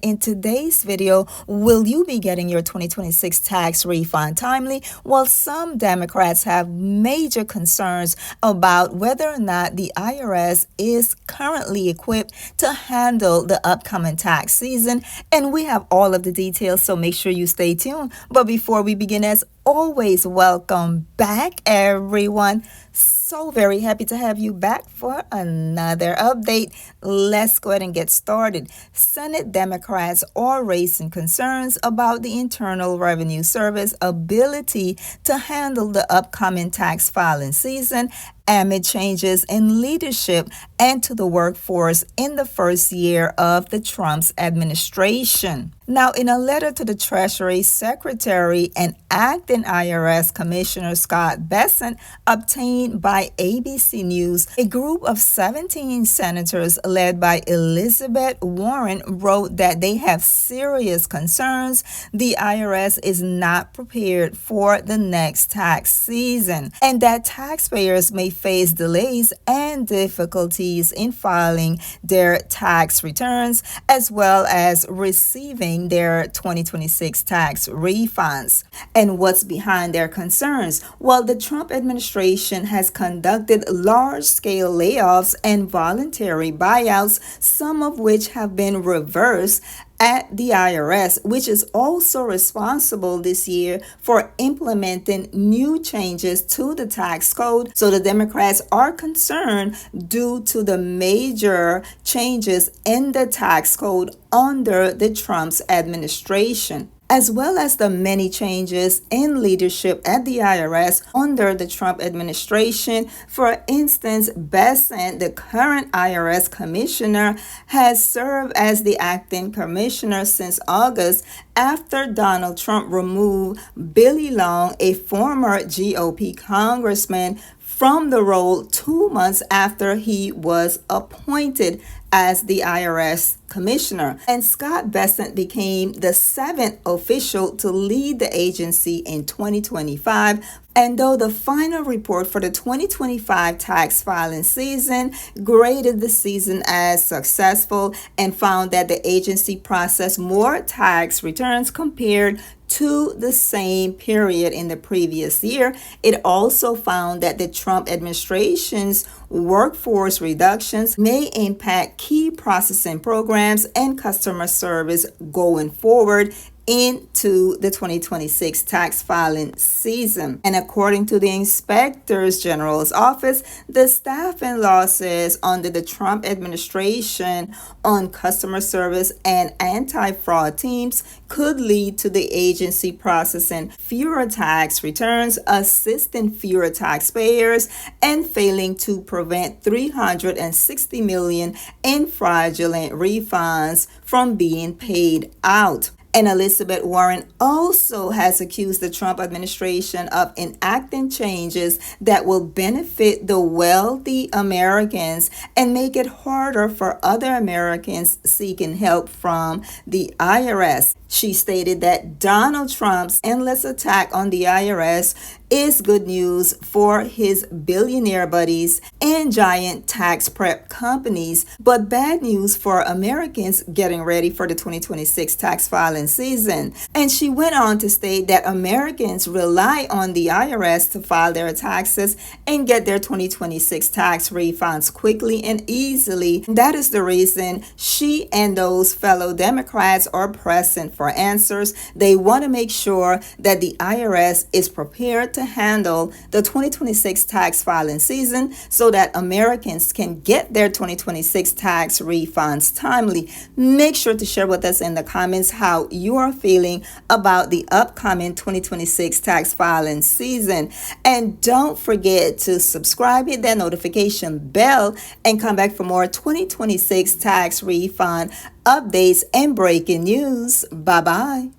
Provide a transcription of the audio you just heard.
in today's video, will you be getting your 2026 tax refund timely? Well, some Democrats have major concerns about whether or not the IRS is currently equipped to handle the upcoming tax season, and we have all of the details, so make sure you stay tuned. But before we begin, as always, welcome back, everyone. So very happy to have you back for another update. Let's go ahead and get started. Senate Democrats are raising concerns about the Internal Revenue Service ability to handle the upcoming tax filing season amid changes in leadership and to the workforce in the first year of the Trump's administration. Now, in a letter to the Treasury Secretary and acting IRS Commissioner Scott Bessent obtained by ABC News, a group of 17 senators led by Elizabeth Warren wrote that they have serious concerns the IRS is not prepared for the next tax season and that taxpayers may face delays and difficulties in filing their tax returns as well as receiving their 2026 tax refunds. And what's behind their concerns? Well, the Trump administration has conducted large-scale layoffs and voluntary buyouts, some of which have been reversed at the IRS, which is also responsible this year for implementing new changes to the tax code. So the Democrats are concerned due to the major changes in the tax code under the Trump's administration, as well as the many changes in leadership at the IRS under the Trump administration. For instance, Bessent, the current IRS commissioner, has served as the acting commissioner since August after Donald Trump removed Billy Long, a former GOP congressman, from the role 2 months after he was appointed as the IRS commissioner. And Scott Bessent became the 7th official to lead the agency in 2025. And though the final report for the 2025 tax filing season graded the season as successful and found that the agency processed more tax returns compared to the same period in the previous year, it also found that the Trump administration's workforce reductions may impact key processing programs and customer service going forward into the 2026 tax filing season. And according to the Inspector General's office, the staffing losses under the Trump administration on customer service and anti-fraud teams could lead to the agency processing fewer tax returns, assisting fewer taxpayers, and failing to prevent $360 million in fraudulent refunds from being paid out. And Elizabeth Warren also has accused the Trump administration of enacting changes that will benefit the wealthy Americans and make it harder for other Americans seeking help from the IRS. She stated that Donald Trump's endless attack on the IRS is good news for his billionaire buddies and giant tax prep companies, but bad news for Americans getting ready for the 2026 tax filing season. And she went on to state that Americans rely on the IRS to file their taxes and get their 2026 tax refunds quickly and easily. That is the reason she and those fellow Democrats are pressing for answers. They want to make sure that the IRS is prepared to handle the 2026 tax filing season so that Americans can get their 2026 tax refunds timely. Make sure to share with us in the comments how you are feeling about the upcoming 2026 tax filing season. And don't forget to subscribe, hit that notification bell, and come back for more 2026 tax refund updates and breaking news. Bye-bye.